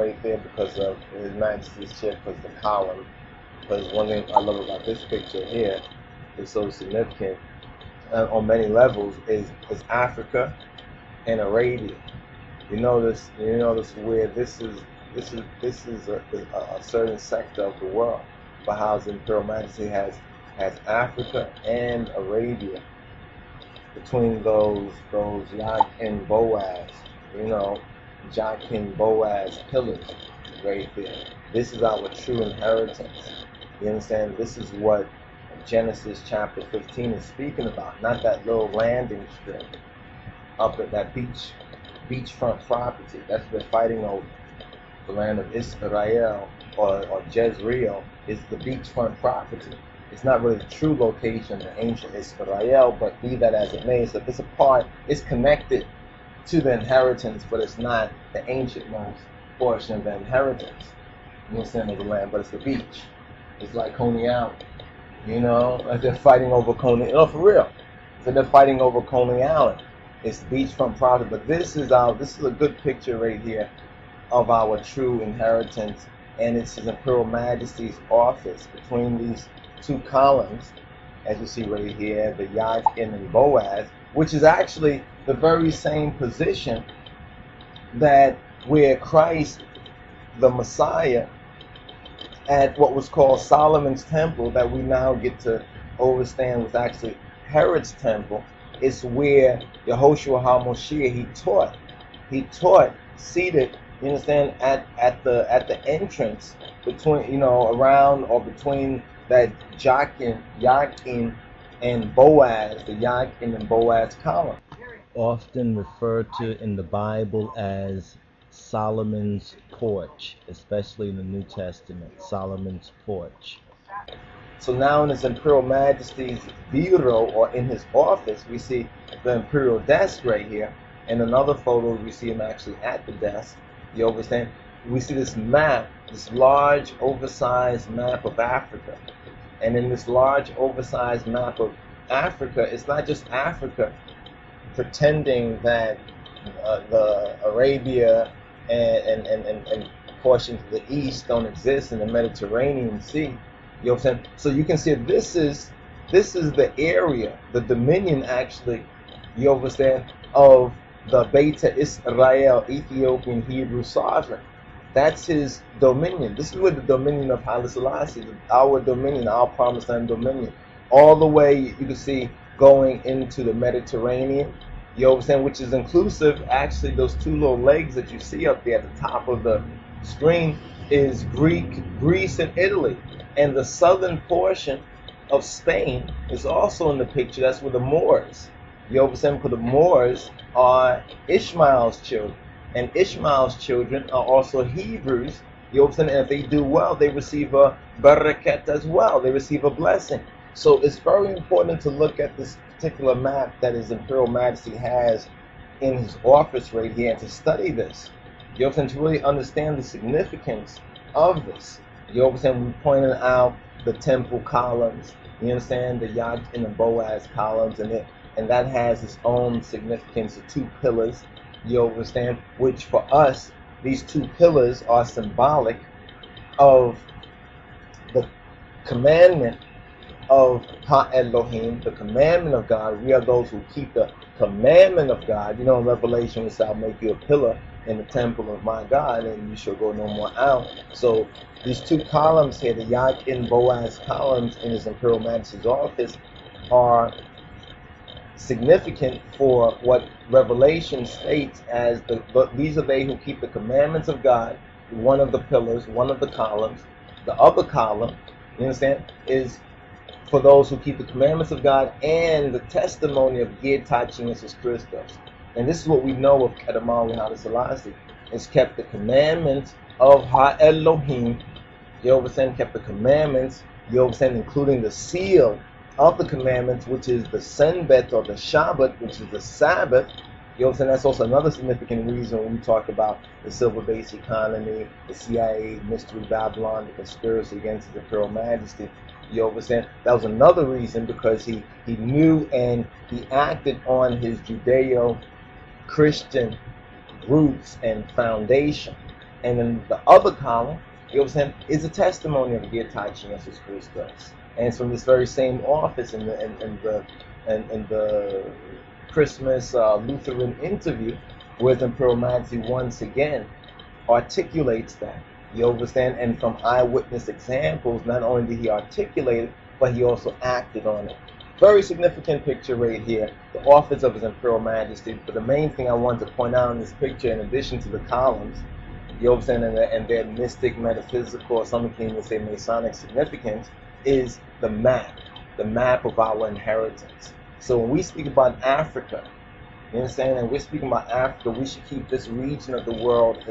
right there because of His Majesty's chair, because of the column. Because one thing I love about this picture here is so significant on many levels is Africa and Arabia. You notice where this is a certain sector of the world, but how His Imperial Majesty has Africa and Arabia between those JACHIN-BOAZ, JACHIN-BOAZ pillars right there. This is our true inheritance. You understand? This is what Genesis chapter 15 is speaking about, not that little landing strip up at that beachfront property. That's what they're fighting over. The land of Israel or Jezreel is the beachfront property. It's not really the true location of ancient Israel, but be that as it may, so this part is connected to the inheritance, but it's not the ancientmost portion of the inheritance, you understand, of the land, but it's the beach. It's like Coney Island, like they're fighting over Coney, for real. So they're fighting over Coney Island. It's the beachfront property, but this is a good picture right here of our true inheritance, and it's His Imperial Majesty's office between these two columns, as you see right here, the Jachin and Boaz, which is actually the very same position that where Christ, the Messiah, at what was called Solomon's temple, that we now get to understand was actually Herod's temple. It's where Yahushua HaMashiach he taught seated, you understand, at the entrance between, around or between that Jachin and Boaz, the Jachin and Boaz column. Often referred to in the Bible as Solomon's porch, especially in the New Testament, Solomon's porch. So now in His Imperial Majesty's Biro, or in his office, we see the imperial desk right here. In another photo, we see him actually at the desk. You understand? We see this map, this large, oversized map of Africa. And in this large, oversized map of Africa, it's not just Africa pretending that the Arabia and portions of the east don't exist in the Mediterranean Sea. You know what I'm saying? So you can see this is the area, the dominion actually, you understand, of the Beta Israel, Ethiopian Hebrew sovereign. That's his dominion. This is where the dominion of Haile Selassie, our dominion, our promised land dominion, all the way you can see going into the Mediterranean, you understand, which is inclusive. Actually, those two little legs that you see up there at the top of the screen is Greece, and Italy. And the southern portion of Spain is also in the picture. That's where the Moors, you understand, because the Moors are Ishmael's children. And Ishmael's children are also Hebrews, you understand, and if they do well, they receive a barakat as well. They receive a blessing. So it's very important to look at this particular map that His Imperial Majesty has in his office right here, and to study this. You understand, to really understand the significance of this. You understand, we pointed out the temple columns, you understand, the Jachin and Boaz columns, and that has its own significance of two pillars. You understand, which for us, these two pillars are symbolic of the commandment of Ha-Elohim, the commandment of God. We are those who keep the commandment of God. In Revelation, it says, I'll make you a pillar in the temple of my God, and you shall go no more out. So these two columns here, the Jachin Boaz columns in His Imperial Majesty's office, are significant for what Revelation states as these are they who keep the commandments of God. One of the pillars, one of the columns. The other column, you understand, is for those who keep the commandments of God and the testimony of Yeh Tachin Jesus Christos. And this is what we know of Kedamawi Haile Selassie. It's kept the commandments of Ha-Elohim, you understand, kept the commandments, you understand, including the seal of the commandments, which is the Senbet or the Shabbat, which is the Sabbath. You understand, that's also another significant reason when we talk about the silver-based economy, the CIA, Mystery Babylon, the conspiracy against His Imperial Majesty. You understand? That was another reason, because he knew and he acted on his Judeo-Christian roots and foundation. And then the other column, you know what I'm saying, is a testimony of Jesus Christus. And it's from this very same office in the Christmas Lutheran interview, where Imperial Majesty once again articulates that. You understand? And from eyewitness examples, not only did he articulate it, but he also acted on it. Very significant picture right here, the office of His Imperial Majesty. But the main thing I wanted to point out in this picture, in addition to the columns, you know what I'm saying, and their mystic, metaphysical, or some can even say Masonic significance, is the map of our inheritance. So when we speak about Africa, you understand, and we're speaking about Africa, we should keep this region of the world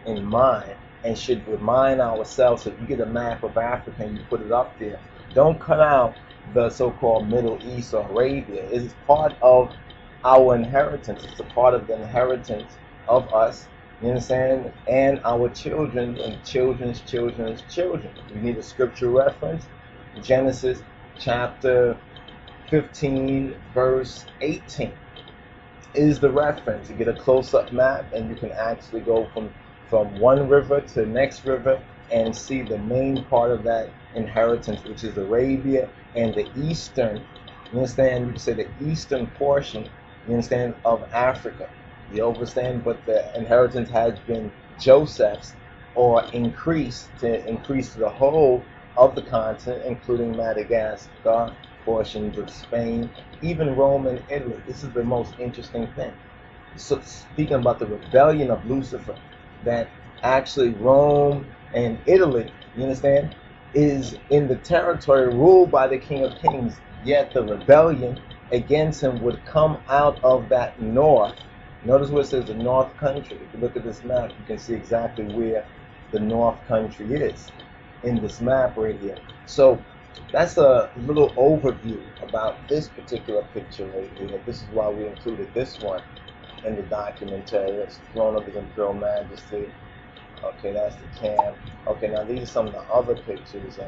in mind, and should remind ourselves, if you get a map of Africa and you put it up there, don't cut out the so-called Middle East or Arabia. It is part of our inheritance. It's a part of the inheritance of us, you understand, and our children and children's children's children. You need a scripture reference. Genesis chapter 15 verse 18 is the reference. You get a close-up map and you can actually go from one river to the next river and see the main part of that inheritance, which is Arabia and the eastern, you understand, you can say the eastern portion, you understand, of Africa. You understand? But the inheritance has been Joseph's, or increased to the whole of the continent, including Madagascar, portions of Spain, even Rome and Italy. This is the most interesting thing. So speaking about the rebellion of Lucifer, that actually Rome and Italy, you understand, is in the territory ruled by the King of Kings, yet the rebellion against him would come out of that north. Notice where it says the north country. If you look at this map, you can see exactly where the north country is in this map right here. So that's a little overview about this particular picture right here. This is why we included this one in the documentary. It's Throne of His Imperial Majesty. Okay, that's the camp. Okay, now these are some of the other pictures.